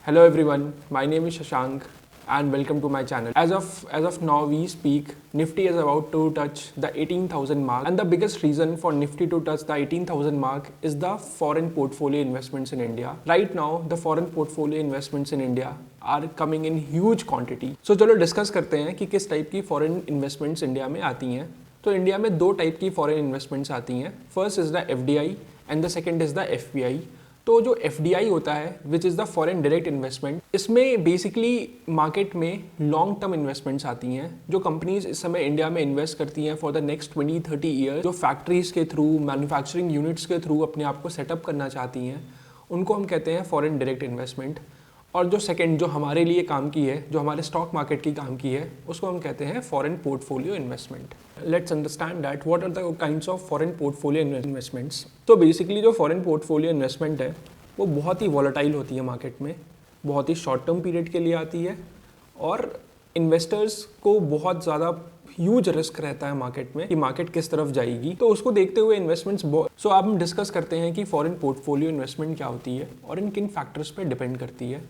Hello everyone, my name is Shashank and welcome to my channel. As of now we speak, Nifty is about to touch the 18,000 mark, and the biggest reason for Nifty to touch the 18,000 mark is the foreign portfolio investments in India. Right now the foreign portfolio investments in India are coming in huge quantity. So चलो discuss करते हैं कि किस type की foreign investments India में आती हैं. तो इंडिया में दो टाइप की फॉरेन इन्वेस्टमेंट्स आती हैं. First is the FDI and the second is the FPI. तो जो FDI होता है which is the foreign direct investment, इसमें बेसिकली मार्केट में लॉन्ग टर्म इन्वेस्टमेंट्स आती हैं जो कंपनीज इस समय इंडिया में इन्वेस्ट करती हैं फॉर द नेक्स्ट 20-30 ईयर. जो फैक्ट्रीज के थ्रू, मैन्युफैक्चरिंग यूनिट्स के थ्रू अपने आप को सेटअप करना चाहती हैं, उनको हम कहते हैं फॉरेन डायरेक्ट इन्वेस्टमेंट. और जो सेकंड, जो हमारे लिए काम की है, जो हमारे स्टॉक मार्केट की काम की है, उसको हम कहते हैं foreign portfolio investment. Let's understand that what are the kinds of foreign portfolio investments. तो बेसिकली जो फॉरेन पोर्टफोलियो इन्वेस्टमेंट है वो बहुत ही वॉलेटाइल होती है मार्केट में, बहुत ही शॉर्ट टर्म पीरियड के लिए आती है और इन्वेस्टर्स को बहुत ज़्यादा ह्यूज रिस्क रहता है मार्केट में कि मार्केट किस तरफ जाएगी. तो उसको देखते हुए इन्वेस्टमेंट्स सो अब हम डिस्कस करते हैं कि फॉरेन पोर्टफोलियो इन्वेस्टमेंट क्या होती है और इन किन फैक्टर्स पे डिपेंड करती है.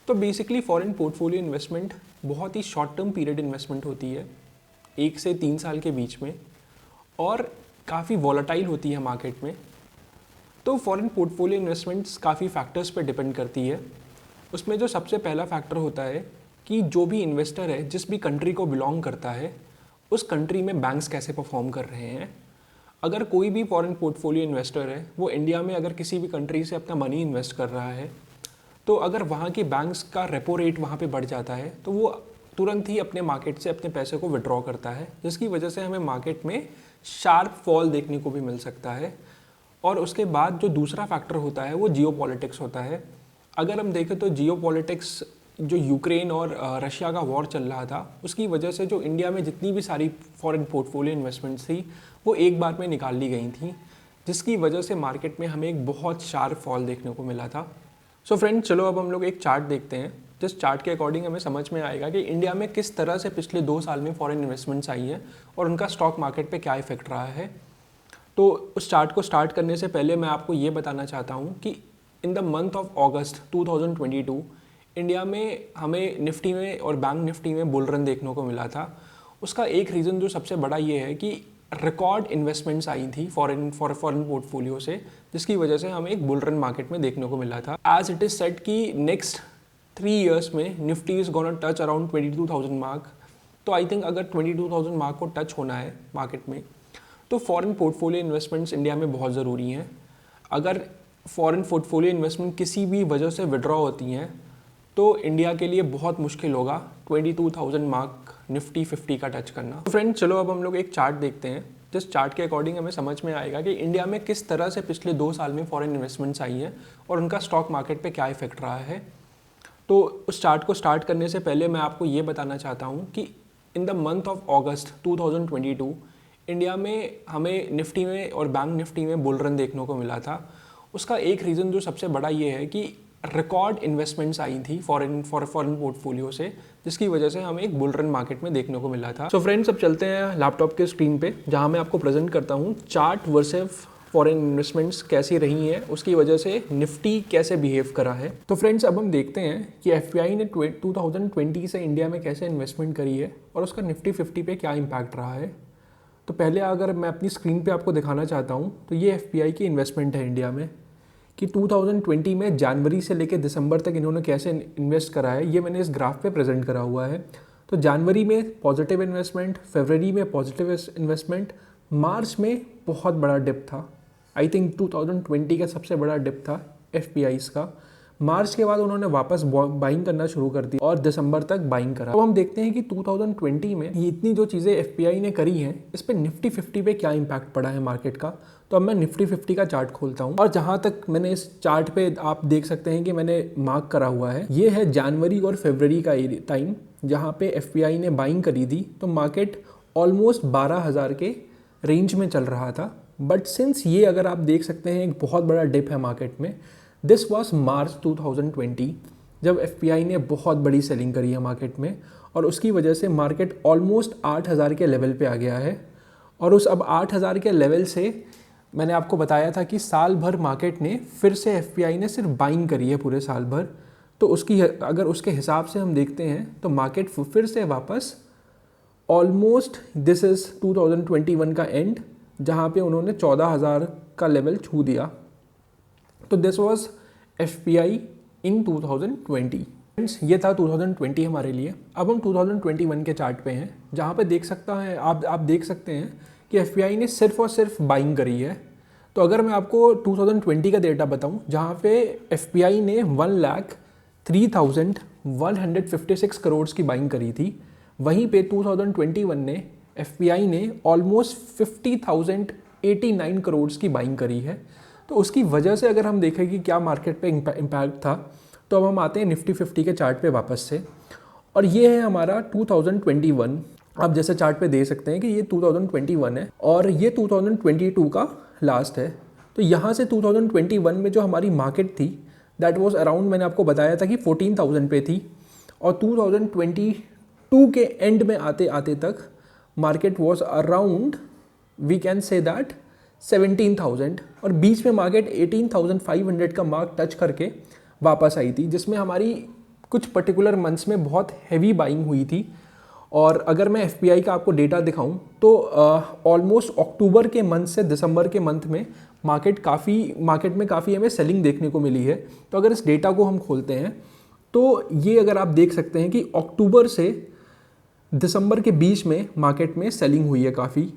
तो बेसिकली फॉरेन पोर्टफोलियो इन्वेस्टमेंट बहुत ही शॉर्ट टर्म पीरियड इन्वेस्टमेंट होती है, 1 से 3 साल के बीच में, और काफ़ी वॉलेटाइल होती है मार्केट में. तो फॉरेन पोर्टफोलियो इन्वेस्टमेंट्स काफ़ी फैक्टर्स पे डिपेंड करती है. उसमें जो सबसे पहला फैक्टर होता है कि जो भी इन्वेस्टर है, जिस भी कंट्री को बिलोंग करता है, उस कंट्री में बैंक्स कैसे परफॉर्म कर रहे हैं. अगर कोई भी फॉरेन पोर्टफोलियो इन्वेस्टर है वो इंडिया में अगर किसी भी कंट्री से अपना मनी इन्वेस्ट कर रहा है, तो अगर वहाँ के बैंक्स का रेपो रेट वहाँ पे बढ़ जाता है तो वो तुरंत ही अपने मार्केट से अपने पैसे को विड्रॉ करता है, जिसकी वजह से हमें मार्केट में शार्प फॉल देखने को भी मिल सकता है. और उसके बाद जो दूसरा फैक्टर होता है वो जियो पॉलिटिक्स होता है. अगर हम देखें तो जियो पॉलिटिक्स, जो यूक्रेन और रशिया का वॉर चल रहा था, उसकी वजह से जो इंडिया में जितनी भी सारी फॉरेन पोर्टफोलियो इन्वेस्टमेंट्स थी वो एक बार में निकाल ली गई थी, जिसकी वजह से मार्केट में हमें एक बहुत शार्प फॉल देखने को मिला था. सो फ्रेंड्स, चलो अब हम लोग एक चार्ट देखते हैं. जिस चार्ट के अकॉर्डिंग हमें समझ में आएगा कि इंडिया में किस तरह से पिछले 2 साल में फॉरेन इन्वेस्टमेंट्स आई है और उनका स्टॉक मार्केट पे क्या इफेक्ट रहा है. तो उस चार्ट को स्टार्ट करने से पहले मैं आपको ये बताना चाहता हूँ कि इन the month of August 2022 India में हमें निफ्टी में और बैंक निफ्टी में बुल रन देखने को मिला था. उसका एक रीज़न जो सबसे बड़ा ये है कि रिकॉर्ड इन्वेस्टमेंट्स आई थी फॉरेन पोर्टफोलियो से, जिसकी वजह से हमें एक बुल रन मार्केट में देखने को मिला था. एज इट इज़ सेट कि नेक्स्ट 3 ईयर्स में Nifty is gonna touch around 22,000 mark. तो आई थिंक अगर 22,000 मार्क को टच होना है मार्केट में, तो फॉरेन पोर्टफोलियो इन्वेस्टमेंट्स इंडिया में बहुत ज़रूरी हैं. अगर फॉरेन पोर्टफोलियो इन्वेस्टमेंट किसी भी वजह से विड्रॉ होती हैं तो इंडिया के लिए बहुत मुश्किल होगा 22,000 मार्क निफ्टी 50 का टच करना. तो फ्रेंड्स, चलो अब हम लोग एक चार्ट देखते हैं. जिस चार्ट के अकॉर्डिंग हमें समझ में आएगा कि इंडिया में किस तरह से पिछले 2 साल में फॉरेन इन्वेस्टमेंट्स आई हैं और उनका स्टॉक मार्केट पे क्या इफेक्ट रहा है. तो उस चार्ट को स्टार्ट करने से पहले मैं आपको ये बताना चाहता हूँ कि इन the month of August 2022 India में हमें निफ्टी में और बैंक निफ्टी में बुल रन देखने को मिला था. उसका एक रीज़न जो सबसे बड़ा ये है कि रिकॉर्ड इन्वेस्टमेंट्स आई थी फॉरेन पोर्टफोलियो से, जिसकी वजह से हमें एक बुल रन मार्केट में देखने को मिला था. सो फ्रेंड्स, अब चलते हैं लैपटॉप के स्क्रीन पे, जहाँ मैं आपको प्रेजेंट करता हूँ चार्ट वर्सेस फॉरेन इन्वेस्टमेंट्स कैसी रही हैं, उसकी वजह से निफ्टी कैसे बिहेव करा है. तो फ्रेंड्स, अब हम देखते हैं कि FPI ने 2020 से इंडिया में कैसे इन्वेस्टमेंट करी है और उसका निफ्टी 50 पे क्या इम्पैक्ट रहा है. तो पहले अगर मैं अपनी स्क्रीन पे आपको दिखाना चाहता हूँ तो ये FPI की इन्वेस्टमेंट है इंडिया में, कि 2020 में जनवरी से लेकर दिसंबर तक इन्होंने कैसे इन्वेस्ट करा है, ये मैंने इस ग्राफ पे प्रेजेंट करा हुआ है. तो जनवरी में पॉजिटिव इन्वेस्टमेंट, फरवरी में पॉजिटिव इन्वेस्टमेंट, मार्च में बहुत बड़ा डिप था. आई थिंक 2020 का सबसे बड़ा डिप था FPIs का. मार्च के बाद उन्होंने वापस बाइंग करना शुरू कर दी और दिसंबर तक बाइंग करा. अब हम देखते हैं कि 2020 में ये इतनी जो चीज़ें FPI ने करी हैं, इस पर निफ्टी 50 पे क्या इम्पैक्ट पड़ा है मार्केट का. तो अब मैं निफ्टी 50 का चार्ट खोलता हूँ और जहाँ तक मैंने इस चार्ट पे आप देख सकते हैं कि मैंने मार्क करा हुआ है, ये है जनवरी और फरवरी का टाइम जहाँ पे FPI ने बाइंग करी थी. तो मार्केट ऑलमोस्ट 12,000 के रेंज में चल रहा था. बट सिंस ये, अगर आप देख सकते हैं, एक बहुत बड़ा डिप है मार्केट में. दिस वॉज मार्च 2020 जब FPI ने बहुत बड़ी सेलिंग करी है मार्केट में, और उसकी वजह से मार्केट ऑलमोस्ट 8,000 के लेवल पे आ गया है. और उस अब 8,000 के लेवल से मैंने आपको बताया था कि साल भर मार्केट ने फिर से FPI ने सिर्फ बाइंग करी है पूरे साल भर. तो उसकी अगर उसके हिसाब से हम देखते हैं तो मार्केट फिर से वापस ऑलमोस्ट दिस इज़ 2021 का एंड, जहाँ पे उन्होंने 14,000 का लेवल छू दिया। तो this was FPI in 2020। Friends, ये था 2020 हमारे लिए। अब हम 2021 के चार्ट पे हैं, जहाँ पे देख सकता है आप देख सकते हैं कि एफपीआई ने सिर्फ और सिर्फ बाइंग करी है। तो अगर मैं आपको 2020 का डेटा बताऊं, जहाँ पे एफपीआई ने 1,03,156 करोड़ की बाइंग करी थी, वहीं पे 2021 ने एफपीआई ने ऑलमोस्ट 50,089 करोड़ की बाइंग करी है। तो उसकी वजह से अगर हम देखें कि क्या मार्केट पे इम्पैक्ट था, तो अब हम आते हैं निफ्टी 50 के चार्ट पे वापस से, और ये है हमारा 2021। आप जैसे चार्ट पे दे सकते हैं कि ये 2021 है और ये 2022 का लास्ट है। तो यहाँ से 2021 में जो हमारी मार्केट थी दैट वाज अराउंड, मैंने आपको बताया था कि 14,000 पे थी, और 2022 के एंड में आते आते तक market was around, we can say that 17,000, और बीच में मार्केट 18,500 का मार्क टच करके वापस आई थी, जिसमें हमारी कुछ पर्टिकुलर मंथ्स में बहुत हैवी बाइंग हुई थी। और अगर मैं एफपीआई का आपको डेटा दिखाऊं तो ऑलमोस्ट अक्टूबर के मंथ से दिसंबर के मंथ में मार्केट में काफ़ी हमें सेलिंग देखने को मिली है। तो अगर इस डेटा को हम खोलते हैं तो ये अगर आप देख सकते हैं कि अक्टूबर से दिसंबर के बीच में मार्केट में सेलिंग हुई है काफ़ी।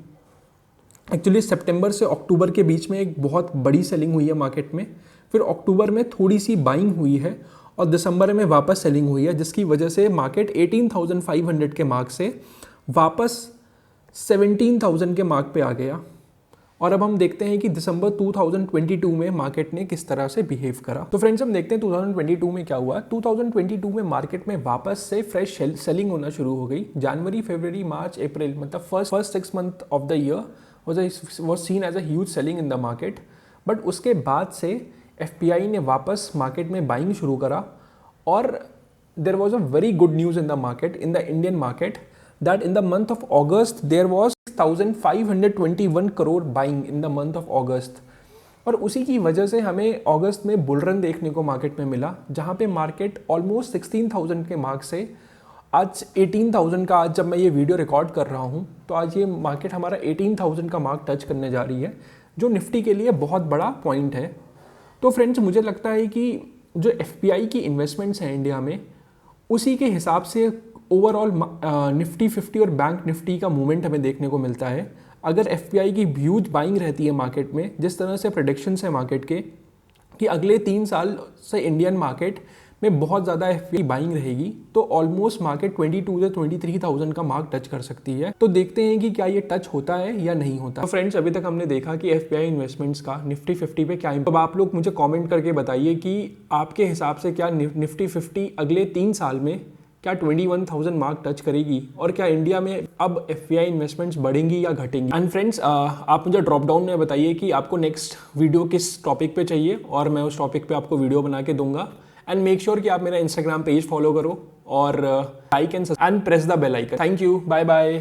एक्चुअली सितंबर से अक्टूबर के बीच में एक बहुत बड़ी सेलिंग हुई है मार्केट में, फिर अक्टूबर में थोड़ी सी बाइंग हुई है और दिसंबर में वापस सेलिंग हुई है, जिसकी वजह से मार्केट 18,500 के मार्क से वापस 17,000 के मार्क पे आ गया। और अब हम देखते हैं कि दिसंबर 2022 में मार्केट ने किस तरह से बिहेव करा। तो फ्रेंड्स, हम देखते हैं 2022 में क्या हुआ। 2022 में मार्केट में वापस से फ्रेश सेलिंग होना शुरू हो गई। जनवरी, फरवरी, मार्च, अप्रैल, मतलब first 6 month of the year was seen as a huge selling in the market, but उसके बाद से एफपीआई ने वापस मार्केट में बाइंग शुरू करा, और there was a very good news in the market, in the Indian market, that in the month of August there was 6,521 crore buying in the month of August. और उसी की वजह से हमें अगस्त में बुल रन देखने को मार्केट में मिला, जहाँ पे मार्केट ऑलमोस्ट 16,000 के मार्क से आज 18,000 का, आज जब मैं ये वीडियो रिकॉर्ड कर रहा हूँ तो आज ये मार्केट हमारा 18,000 का मार्क टच करने जा रही है, जो निफ्टी के लिए बहुत बड़ा पॉइंट है। तो फ्रेंड्स, मुझे लगता है कि जो एफपीआई की इन्वेस्टमेंट्स हैं इंडिया में, उसी के हिसाब से ओवरऑल निफ्टी 50 और बैंक निफ्टी का मूवमेंट हमें देखने को मिलता है। अगर एफपीआई की ह्यूज बाइंग रहती है मार्केट में, जिस तरह से प्रेडिक्शंस है मार्केट के कि अगले 3 साल से इंडियन मार्केट में बहुत ज़्यादा एफपीआई बाइंग रहेगी, तो ऑलमोस्ट मार्केट 22 से 23,000 का मार्क टच कर सकती है। तो देखते हैं कि क्या ये टच होता है या नहीं होता। तो फ्रेंड्स, अभी तक हमने देखा कि एफपीआई इन्वेस्टमेंट्स का निफ्टी 50 पे क्या इम्पैक्ट। अब आप लोग मुझे कमेंट करके बताइए कि आपके हिसाब से क्या निफ्टी 50 अगले 3 साल में क्या 21,000 मार्क टच करेगी, और क्या इंडिया में अब एफपीआई इन्वेस्टमेंट्स बढ़ेंगी या घटेंगी। एंड फ्रेंड्स, आप मुझे ड्रॉप डाउन में बताइए कि आपको नेक्स्ट वीडियो किस टॉपिक पे चाहिए, और मैं उस टॉपिक पे आपको वीडियो बना के दूंगा। एंड मेक श्योर कि आप मेरा इंस्टाग्राम पेज फॉलो करो और like and press the bell icon. Thank you, bye bye.